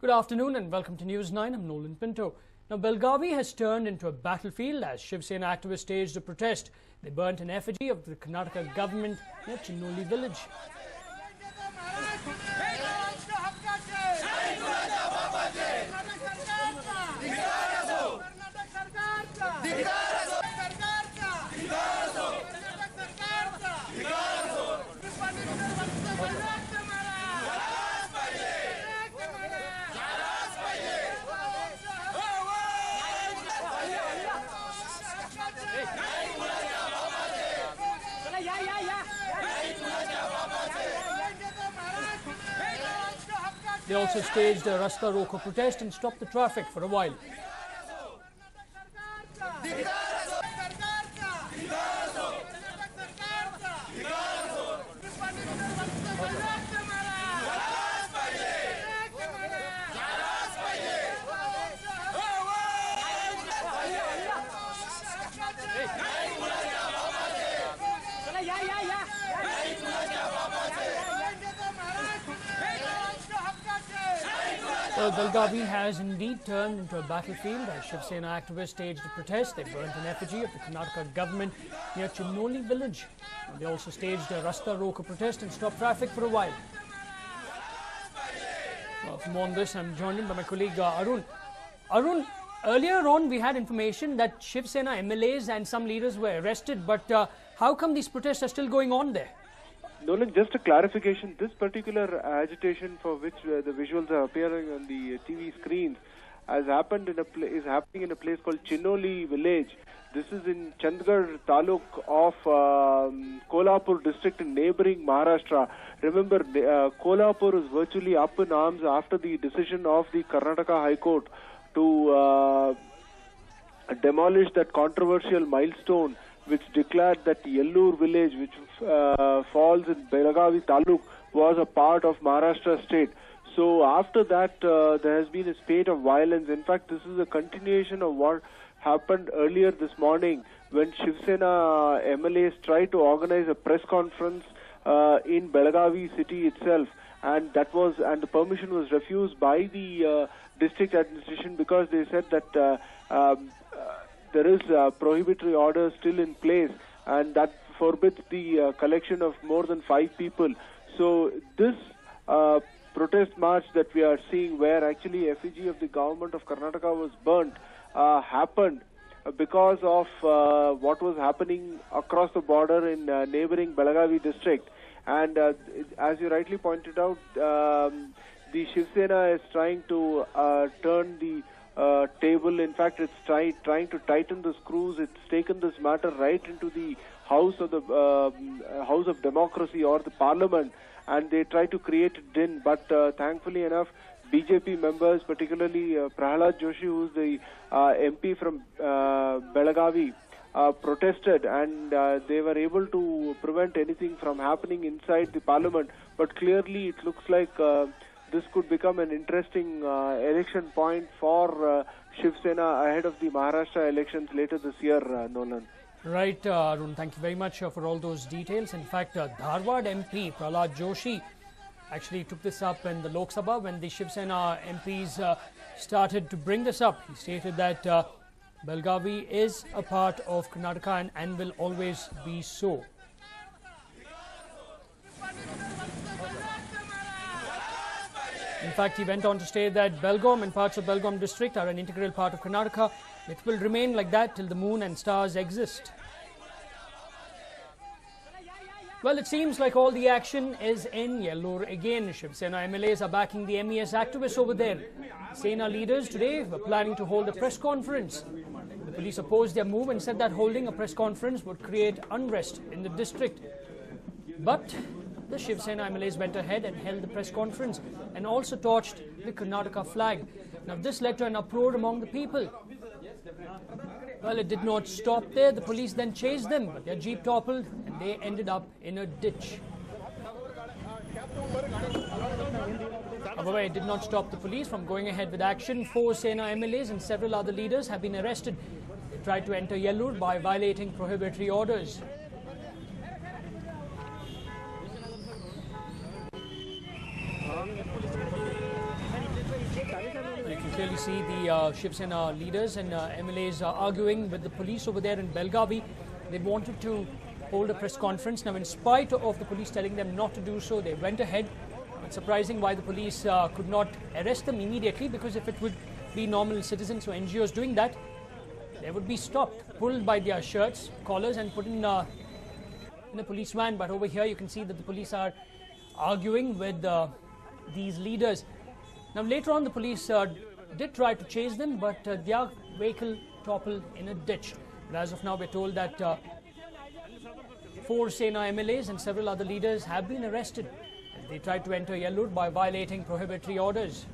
Good afternoon and welcome to News 9. I'm Nolan Pinto. Now, Belgavi has turned into a battlefield as Shiv Sena activists staged a protest. They burnt an effigy of the Karnataka government near Chinnoli village. They also staged a Rasta Roko protest and stopped the traffic for a while. Well, Belgavi has indeed turned into a battlefield as Shiv Sena activists staged a protest. They burnt an effigy of the Karnataka government near Chinnoli village. And they also staged a Rasta Roko protest and stopped traffic for a while. Well, for more on this, I'm joined by my colleague Arun. Arun, earlier on we had information that Shiv Sena MLAs and some leaders were arrested, but how come these protests are still going on there? Nolan, just a clarification, this particular agitation for which the visuals are appearing on the TV screens has happened is happening in a place called Chinnoli village. This is in Chandgarh taluk of Kolhapur district in neighboring Maharashtra. Remember, Kolhapur is virtually up in arms after the decision of the Karnataka High Court to demolish that controversial milestone which declared that Yellur village, which falls in Belgavi Taluk, was a part of Maharashtra state. So after that, there has been a spate of violence. In fact, this is a continuation of what happened earlier this morning when Shiv Sena MLAs tried to organize a press conference in Belgavi city itself, and the permission was refused by the district administration because they said that there is a prohibitory order still in place and that forbids the collection of more than 5 people. So this protest march that we are seeing, where actually effigy of the government of Karnataka was burnt, happened because of what was happening across the border in neighboring Belagavi district. And as you rightly pointed out, the Shiv Sena is trying to turn the table. In fact, it's trying to tighten the screws. It's taken this matter right into the House of Democracy or the Parliament, and they try to create a din. But thankfully enough, BJP members, particularly Prahalad Joshi, who's the MP from Belagavi, protested, and they were able to prevent anything from happening inside the Parliament. But clearly, it looks like this could become an interesting election point for Shiv Sena ahead of the Maharashtra elections later this year, Nolan. Right, Arun, thank you very much for all those details. In fact, Dharwad MP Prahalad Joshi actually took this up in the Lok Sabha when the Shiv Sena MPs started to bring this up. He stated that Belgavi is a part of Karnataka and will always be so. In fact, he went on to state that Belgaum and parts of Belgaum district are an integral part of Karnataka. It will remain like that till the moon and stars exist. Well, it seems like all the action is in Yellur again. Shiv Sena MLAs are backing the MES activists over there. Sena leaders today were planning to hold a press conference. The police opposed their move and said that holding a press conference would create unrest in the district. But the Shiv Sena MLAs went ahead and held the press conference and also torched the Karnataka flag. Now, this led to an uproar among the people. Well, it did not stop there. The police then chased them, but their jeep toppled and they ended up in a ditch. However, it did not stop the police from going ahead with action. 4 Sena MLAs and several other leaders have been arrested. They tried to enter Yellur by violating prohibitory orders. clearly see the Shiv Sena leaders and MLAs arguing with the police over there in Belgavi. They wanted to hold a press conference. Now, in spite of the police telling them not to do so, they went ahead. It's surprising why the police could not arrest them immediately, because if it would be normal citizens or NGOs doing that, they would be stopped, pulled by their shirts, collars and put in a police van. But over here you can see that the police are arguing with these leaders. Now, later on the police did try to chase them, but their vehicle toppled in a ditch. But as of now, we're told that 4 Sena MLAs and several other leaders have been arrested as they tried to enter Yellur by violating prohibitory orders.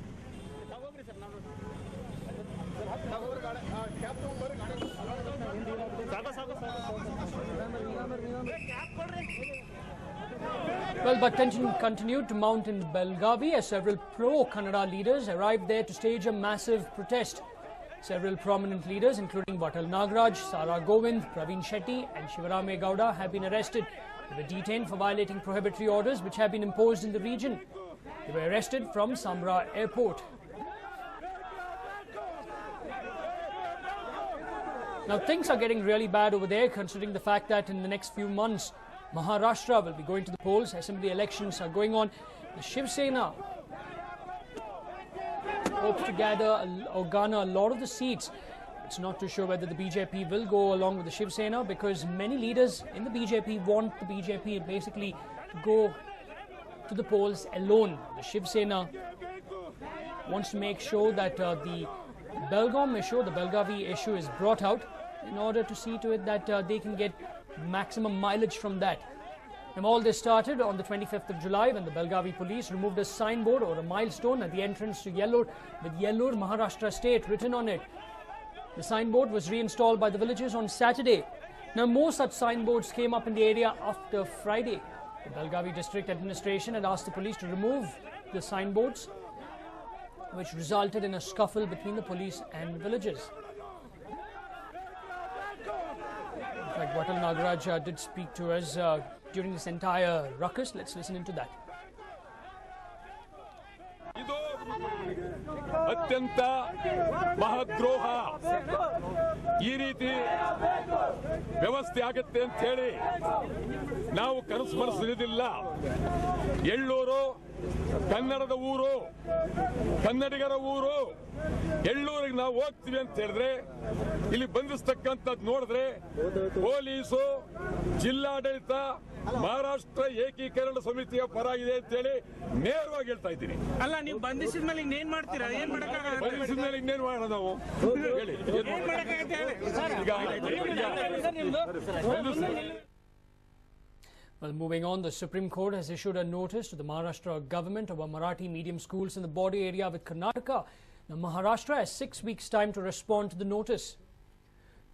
Well, but tension continued to mount in Belgavi as several pro-Kannada leaders arrived there to stage a massive protest. Several prominent leaders, including Vatal Nagaraj, Sara Govind, Praveen Shetty and Shivarame Gowda, have been arrested. They were detained for violating prohibitory orders which have been imposed in the region. They were arrested from Samra Airport. Now, things are getting really bad over there, considering the fact that in the next few months, Maharashtra will be going to the polls. Assembly elections are going on. The Shiv Sena hopes to gather or garner a lot of the seats. It's not too sure whether the BJP will go along with the Shiv Sena, because many leaders in the BJP want the BJP basically to go to the polls alone. The Shiv Sena wants to make sure that the Belgaum issue, the Belgavi issue, is brought out in order to see to it that they can get maximum mileage from that. And all this started on the 25th of July when the Belgavi police removed a signboard or a milestone at the entrance to Yellur with Yellur, Maharashtra State written on it. The signboard was reinstalled by the villagers on Saturday. Now, more such signboards came up in the area after Friday. The Belgavi district administration had asked the police to remove the signboards, which resulted in a scuffle between the police and villagers. In fact, Vatal Nagaraj did speak to us during this entire ruckus. Let's listen into that. ಅತ್ಯಂತ ಮಹಾದ್ರೋಹ ಈ ರೀತಿ ವ್ಯವಸ್ಥೆ ಆಗುತ್ತೆ ಅಂತ ಹೇಳಿ ನಾವು ಕನಸು ಮನಸ್ಸಿರಲಿಲ್ಲ. ಎಳ್ಳೂರು ಕನ್ನಡದ ಊರು, ಕನ್ನಡಿಗರ ಊರು. ಎಳ್ಳೂರಿಗೆ ನಾವು ಹೋಗ್ತೀವಿ ಅಂತ ಹೇಳಿದ್ರೆ ಇಲ್ಲಿ ಬಂಧಿಸ್ತಕ್ಕಂಥದ್ದು ನೋಡಿದ್ರೆ ಪೊಲೀಸು, ಜಿಲ್ಲಾಡಳಿತ, ಮಹಾರಾಷ್ಟ್ರ ಏಕೀಕರಣ ಸಮಿತಿಯ ಪರಾಗಿದೆ ಅಂತ ಹೇಳಿ ನೇರವಾಗಿ ಹೇಳ್ತಾ ಇದ್ದೀನಿ. ಅಲ್ಲ, ನೀವು ಬಂಧಿಸಿದ ಮೇಲೆ ಇನ್ನೇನ್ ಮಾಡ್ತೀರಾ? ಏನ್ ಮಾಡಕ್ಕಾಗಲ್ಲ? ಬಂಧಿಸಿದ ಮೇಲೆ ಇನ್ನೇನು ಮಾಡೋಣ ನಾವು? ಹೇಳಿ. Well, moving on, the Supreme Court has issued a notice to the Maharashtra government about Marathi medium schools in the border area with Karnataka. Now, Maharashtra has 6 weeks' time to respond to the notice.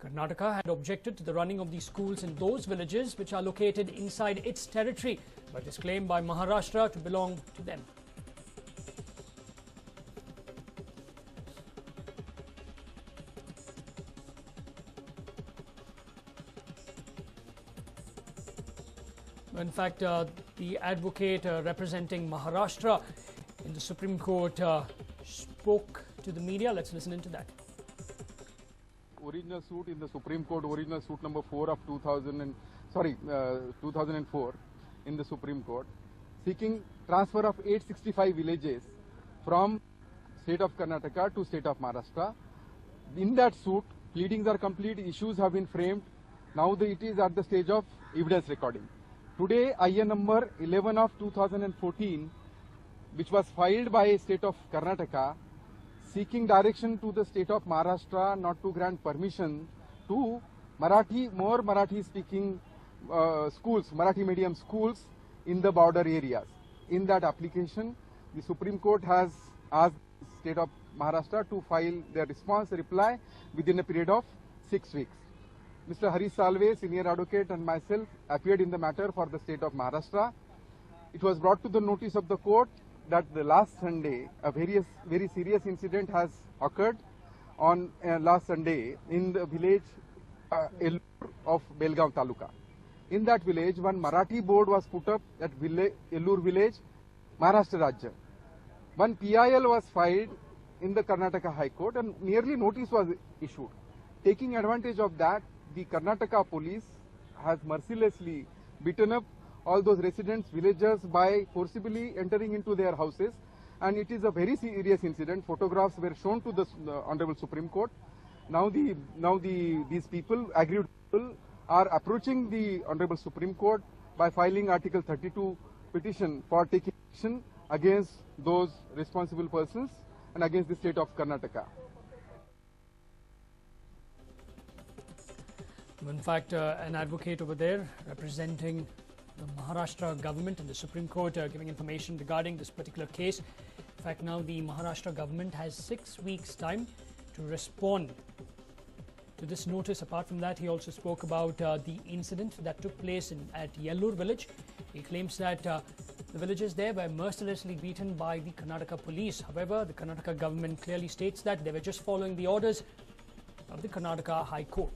Karnataka had objected to the running of these schools in those villages which are located inside its territory, but is claimed by Maharashtra to belong to them. In fact, the advocate representing Maharashtra in the Supreme Court spoke to the media. Let's listen into that. Original suit in the Supreme Court, original suit number 4 of 2004 in the Supreme Court, seeking transfer of 865 villages from state of Karnataka to state of Maharashtra. In that suit, pleadings are complete, issues have been framed. Now it is at the stage of evidence recording. Today, IN number 11 of 2014, which was filed by state of Karnataka, seeking direction to the state of Maharashtra not to grant permission to more Marathi-speaking schools, Marathi medium schools in the border areas. In that application, the Supreme Court has asked the state of Maharashtra to file their reply within a period of 6 weeks. Mr. Hari Salve, senior advocate, and myself appeared in the matter for the state of Maharashtra. It was brought to the notice of the court that the last Sunday, a very serious incident has occurred on last Sunday in the village Yellur of Belgaum Taluka. In that village, one Marathi board was put up at Yellur village, Maharashtra Rajya. One PIL was filed in the Karnataka High Court and nearly notice was issued. Taking advantage of that, the Karnataka police has mercilessly beaten up all those residents, villagers by forcibly entering into their houses, and it is a very serious incident. Photographs were shown to the Honorable Supreme Court. Now these people, aggrieved people, are approaching the Honorable Supreme Court by filing Article 32 petition for taking action against those responsible persons and against the state of Karnataka. In fact, an advocate over there representing the Maharashtra government and the Supreme Court giving information regarding this particular case. In fact, now the Maharashtra government has 6 weeks' time to respond to this notice. Apart from that, he also spoke about the incident that took place at Yellur village. He claims that the villagers there were mercilessly beaten by the Karnataka police. However, the Karnataka government clearly states that they were just following the orders of the Karnataka High Court.